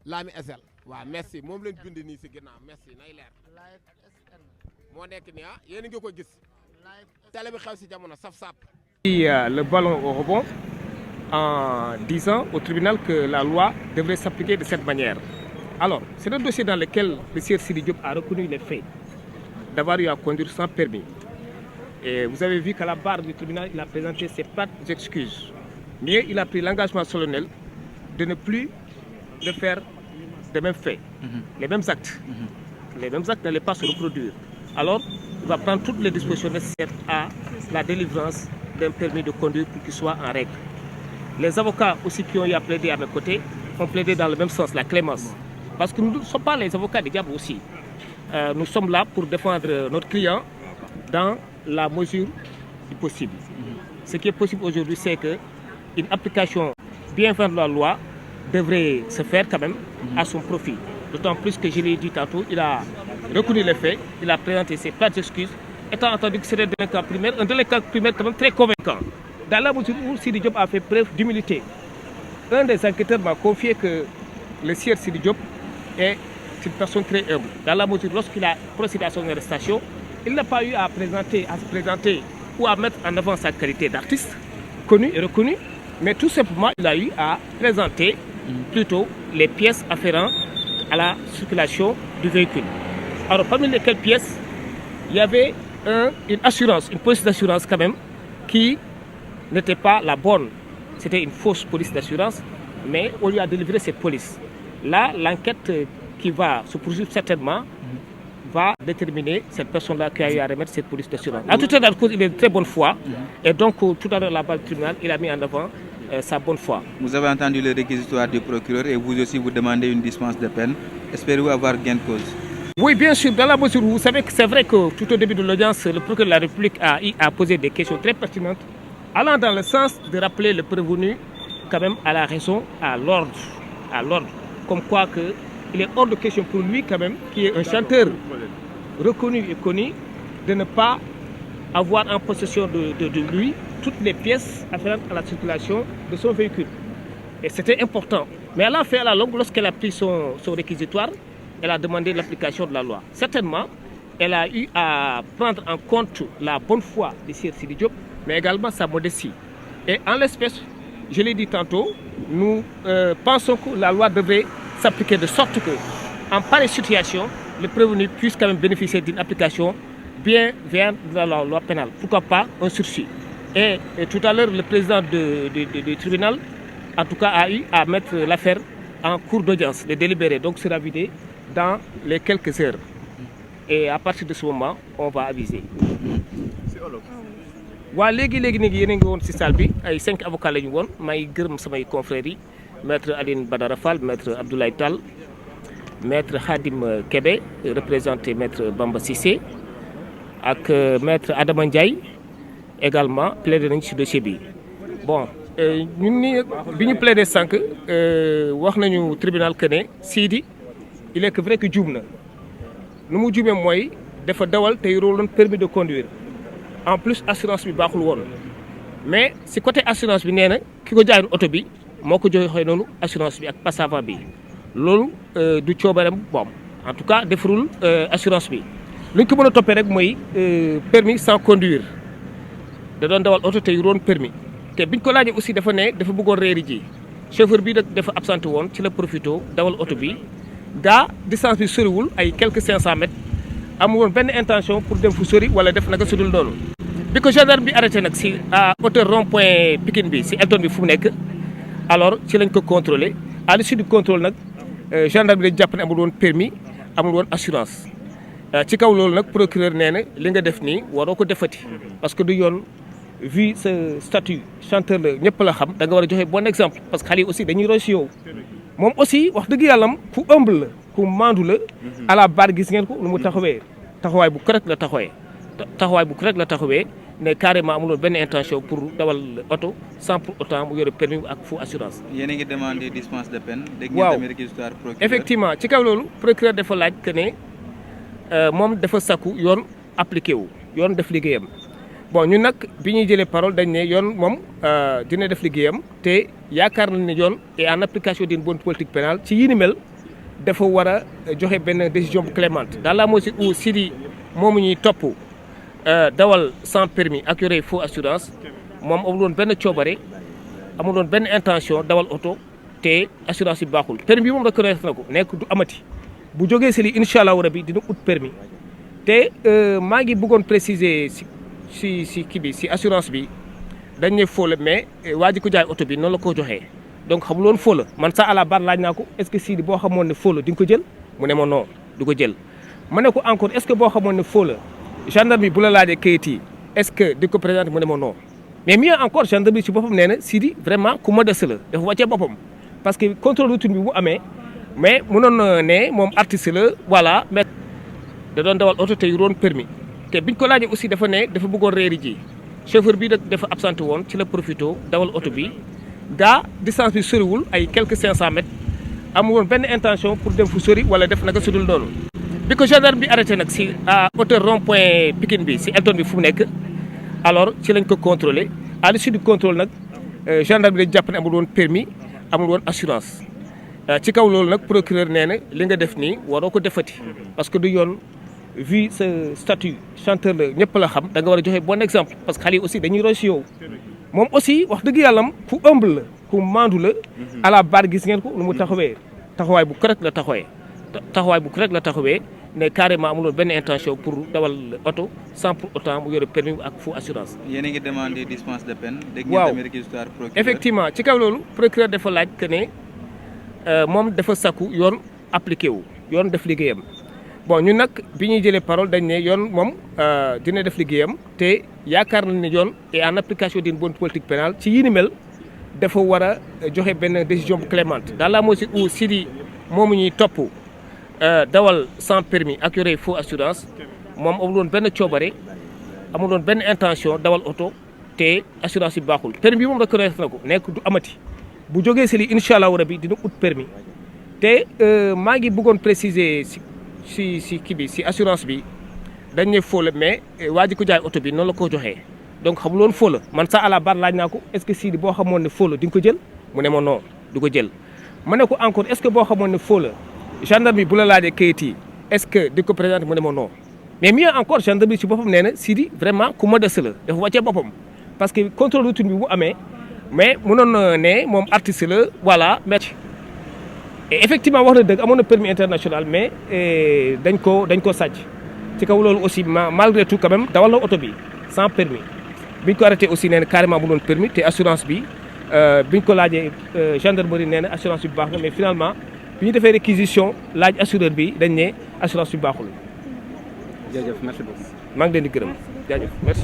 Lami SL waaw merci moom lañ bind nii si ginnaaw merci nay leer moo nekk nii ah yéen a ngi ko gis télé bi xew si jamono saf-sap. Le ballon au rebond en disant au tribunal que la loi devrait s'appliquer de cette manière. Alors, c'est un dossier dans lequel le sieur Sidi Diop a reconnu les faits d'avoir eu à conduire sans permis. Et vous avez vu qu'à la barre du tribunal, il a présenté ses plates excuses. Mais il a pris l'engagement solennel de ne plus de faire les mêmes faits, les mêmes actes. Les mêmes actes n'allaient pas se reproduire. Alors, il va prendre toutes les dispositions nécessaires à la délivrance d'un permis de conduire pour qu'il soit en règle. Les avocats aussi qui ont eu à plaider à mes côtés ont plaidé dans le même sens, la clémence. Parce que nous ne sommes pas les avocats des diables aussi. Nous sommes là pour défendre notre client dans la mesure du possible. Ce qui est possible aujourd'hui, c'est qu'une application bien faite de la loi devrait se faire quand même à son profit. D'autant plus que je l'ai dit tantôt, il a reconnu les faits, il a présenté ses plates excuses, étant entendu que c'était un délinquant primaire quand même très convaincant. Dans la mesure où Sidi Diop a fait preuve d'humilité. Un des enquêteurs m'a confié que le sieur Sidi Diop est une personne très humble. Dans la mesure, lorsqu'il a procédé à son arrestation, il n'a pas eu à se présenter ou à mettre en avant sa qualité d'artiste, connu et reconnu, mais tout simplement, il a eu à présenter plutôt les pièces afférentes à la circulation du véhicule. Alors, parmi lesquelles pièces, il y avait une assurance, une police d'assurance quand même, qui n'était pas la bonne. C'était une fausse police d'assurance, mais on lui a délivré cette police. Là, l'enquête qui va se poursuivre certainement va déterminer cette personne-là qui a eu à remettre cette police d'assurance. En tout état de cause, il est de très bonne foi. Et donc, tout à l'heure, là-bas, le tribunal, il a mis en avant sa bonne foi. Vous avez entendu le réquisitoire du procureur et vous aussi, vous demandez une dispense de peine. Espérez-vous avoir gain de cause? Oui, bien sûr, dans la mesure où vous savez que c'est vrai que tout au début de l'audience, le procureur de la République a posé des questions très pertinentes, allant dans le sens de rappeler le prévenu quand même à la raison, à l'ordre. Comme quoi il est hors de question pour lui quand même, qui est un chanteur reconnu et connu, de ne pas avoir en possession de lui toutes les pièces afférentes à la circulation de son véhicule. Et c'était important. Mais à la fin, à la longue, lorsqu'elle a pris son réquisitoire, elle a demandé l'application de la loi. Certainement, elle a eu à prendre en compte la bonne foi de sieur Sidi Diop, mais également sa modestie. Et en l'espèce, je l'ai dit tantôt, nous pensons que la loi devrait s'appliquer de sorte que, en pareille situation, le prévenu puisse quand même bénéficier d'une application bien de la loi pénale. Pourquoi pas un sursis. Et tout à l'heure, le président du tribunal, en tout cas, a eu à mettre l'affaire en cours d'audience, le délibéré, donc sera vidé dans les quelques heures. Et à partir de ce moment, on va aviser. Wa légui yéen a ngi woon ci salle bi ay 5 avocats la ñu woon may gërëm samay confrères yi maître Aline Badara Fall, maître Abdoulaye Tall, maître Khadim Kébé, représenté maître Bamba Cissé, ak maître Adama Ndiaye également plaidé nañ ci dossier bi. Bon, ñun ni bi ñu plaidé sànq wax nañu tribunal que ne Sidi il est que vrai que juum na nu mu juumee mooy dafa dawal te yorul permis de conduire. En plus assurance bi baaxul woon mais si côté assurance bi nee na ki ko jaayoon oto bi moo ko joxee noonu assurance bi ak passava bi loolu du coobareem bon en tout cas defarul assurance bi lu ñu ko mën a toppee rek mooy permis sans conduire da doon dawal oto te yoroon permis te biñ ko laajee aussi dafa ne dafa bëggoon réeri ji chauffeur bi dafa absenté woon ci la profito dawal oto bi gaa distance bi soriwul ay quelques 500 mètres amul woon benn intention pour dem fu sori wala def naka sudul noonu bi ko gendarme bi arrêté nag si à hauteur rond-point Pikine bi si Elton bi fu mu nekk alors ci lañ ko contrôlé à l'issue du contrôle nag gendarme bi dañ jàpp ne amul woon permis amul woon assurance ci kaw loolu nag procureur nee na li nga def nii waroo ko defati parce que du yoon vu sa statut chanteur la ñëpp la xam da nga war a joxe bon exemple parce que xale yi aussi dañuy roy si yow moom aussi wax dëgg yàllam ku humble la ku mandu la à la barre gis ngeen ko nu mu taxawee taxawaay bu correct la taxawee ne carrément amuloon benn intention pour dawal oto sans pour autant mu yore permis ak faux assurance. yéen a ngi demandé dispense de peine. dégg waaw ngeen tamit réquisitoire procureur. effectivement ci kaw loolu procureur dafa laaj que ne moom dafa sakku yoon appliqué wu yoon def liggéeyam bon ñun nag bi ñuy jëlee parole dañ ne yoon moom dina def liggéeyam te yaakaar nañ ne yoon et en application d'une bonne politique pénale ci yi ni mel dafa war a joxe benn décision clémente dans la mesure où Sidi moomu ñuy topp dawal sans permis ak yore faux assurance moom amul woon benn coobare amul woon benn intention dawal oto te assurance yi baaxul. permis bi moom reconnaître na ko nekk du amati bu jógee si lii incha allahu rabi dina ut permis te maa ngi bëggoon préciser si kii bi si assurance bi dañ ne faux la mais waa ji ko jaay oto bi noonu la ko joxee. donc xamul woon faux la man sax à la barre laaj naa ko est-ce que Sidi boo xamoon ne faux la di nga ko jël mu ne ma non du ko jël ma ne ko encore est-ce que boo xamoon ne faux la gendarme bi bu la laajee kayit yi est-ce que di ko présenter mu ne ma non mais mieux encore gendarme bi si boppam nee na Sidi vraiment ku modeste la dafa wàccee boppam parce que contrôle routine bi bu amee mais mënoon ne moom artiste la voilà mais da doon dawal oto te yu doon permis te biñ ko laajee aussi dafa ne dafa bëggoon réeri ji chauffeur bi dafa absenté woon ci la profito dawal oto bi gaa distance bi soriwul ay quelques 500 mètres amul woon benn intention pour dem fu sori wala def naka sudul noonu bi ko gendarme bi arrêté nag si à hauteur rond point Pikine bi si Elton bi fu mu nekk alors ci lañ ko contrôlé à l'issue du contrôle nag gendarme bi dañ jàpp ne amul woon permis amul woon assurance ci kaw loolu nag procureur nee na li nga def nii waroo ko defati parce que du yoon vu sa statut chanteur la ñëpp la xam da nga war a joxe bon exemple parce que xale yi aussi dañuy roy si yow moom aussi wax dëgg yàllam ku humble la ku maandu la à la barre gis ngeen ko nu mu taxawee taxawaay bu correct la taxawee ne carrément amuloon benn intention pour dawal oto sans pour autant mu yore permis ak faux assurance. yéen a ngi demandé dispense de peine. dégg ngeen waaw tamit réquisitoire procureur. effectivement ci kaw loolu procureur dafa laaj que ne moom dafa sakku yoon appliqué wu yoon def liggéeyam. bon ñun nag bi ñuy jëlee parole dañ ne yoon moom dina def liggéeyam te yaakaar nañ ne yoon et en application d'une bonne politique pénale ci yi ni mel dafa war a joxe benn décision clémente dans la mesure où Sidi moomu ñuy topp dawal sans permis ak yore faux assurance moom amul woon benn coobare amul woon benn intention dawal oto te assurance yi baaxul. permis bi moom reconnaître na ko nekk du amati bu jógee si lii incha allahu rabi dina ut permis te maa ngi bëggoon préciser si kii bi si assurance bi dañ ne faux la mais waa ji ko jaay oto bi noonu la ko joxee donc xamul woon faux la man sax à la barre laaj naa ko est-ce que Sidi boo xamoon ne faux la di nga ko jël mu ne ma non du ko jël ma ne ko encore est-ce que boo xamoon ne faux la gendarme bi bu la laajee kayit yi est-ce que di ko présenter mu ne ma non mais mieux encore gendarme bi si boppam nee na Sidi vraiment ku modeste la dafa wàccee boppam parce que contrôle routine bi bu amee mais mënoon ne moom artiste la voilà mais et effectivement wax na dëgg amoon na permis international mais dañ ko sàcc ci kaw loolu aussi malgré tout quand même dawal na oto bi sans permis biñ ko arrêté aussi nee na carrément mu doon permis te assurance bi biñ ko laajee gendarmerie nee na assurance bi baax na mais finalement bi ñu defee réquisition laaj assureur bi dañ ne assurance bi baaxul. jërëjëf merci beaucoup. maa ngi leen di gërëm jaajëf merci.